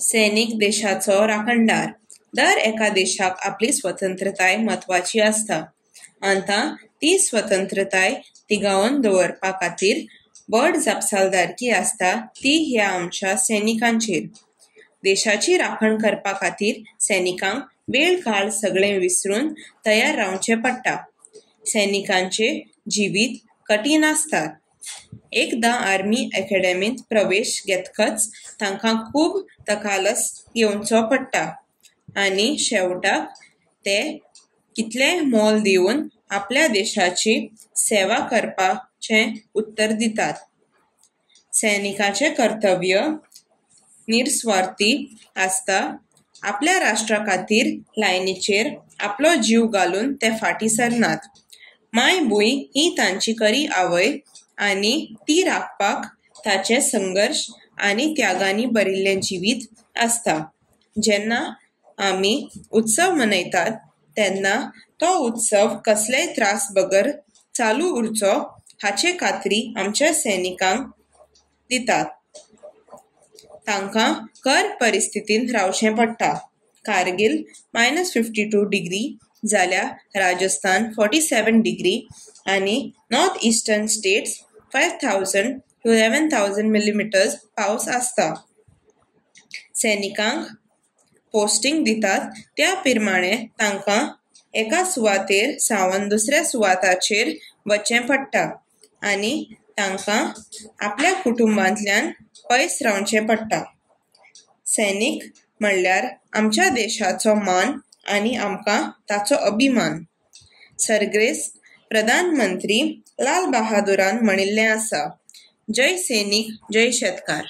सैनिक देशाचो राखणदार। दर एका देशाक आपली स्वतंत्रताय महत्वाची असता। आतां ती स्वतंत्रताय तिगावन दवरपा खातीर बड जापसालदारकी असता ती ह्या आमच्या सैनिकांचेर। देशाची राखण करपा खातीर सैनिकांक वेळ काळ सगळें विसरून तयार रावचे पडटा। सैनिकांचे जिवीत कठीण असतात। एकदां आर्मी अकॅडमींत प्रवेश घेतकच तांकां खूब तकालस घेवचो पडटा आनी शेवटाक ते कितलेय मोल दिवन आपल्या देशाची सेवा करपाचे उत्तर दितात। सैनिकाचे कर्तव्य निस्वार्थी असता। आपल्या राष्ट्रा खातीर लायनीचेर आपलो जीव घालून ते फाटी सरनात। मायभूंय ही तांची खरी आवय आनी ती राखपाक ताचे संघर्ष आनी त्यागांनी भरिल्लें जिवीत असता। जेन्ना आमी उत्सव मनयतात तेन्ना तो उत्सव कसलेय त्रास बगर चालू उरचो हाचे खात्री आमच्या सैनिकांक दितात। तांकां खर परिस्थितींत रावचें पडटा। कारगिल -52 डिग्री जाल्यार राजस्थान 47 डिग्री आनी नॉर्थ ईस्टर्न स्टेट्स 5000 to 11,000 मिलीमीटर्स पावस असता। सैनिकांक पोस्टिंग दितात त्या प्रमाणे तांकां एका सुवातेर सावन दुसऱ्या सुवाताचेर वचचें पडटा आनी तांकां आपल्या कुटुंबांतल्यान पयस रावचें पडटा। सैनीक म्हणल्यार आमच्या देशाचो मान आनी आमकां ताचो अभिमान। सर्गेस्त प्रधानमंत्री लाल बहादुरान म्हणिल्लें आसा, जय सैनीक जय शेतकार।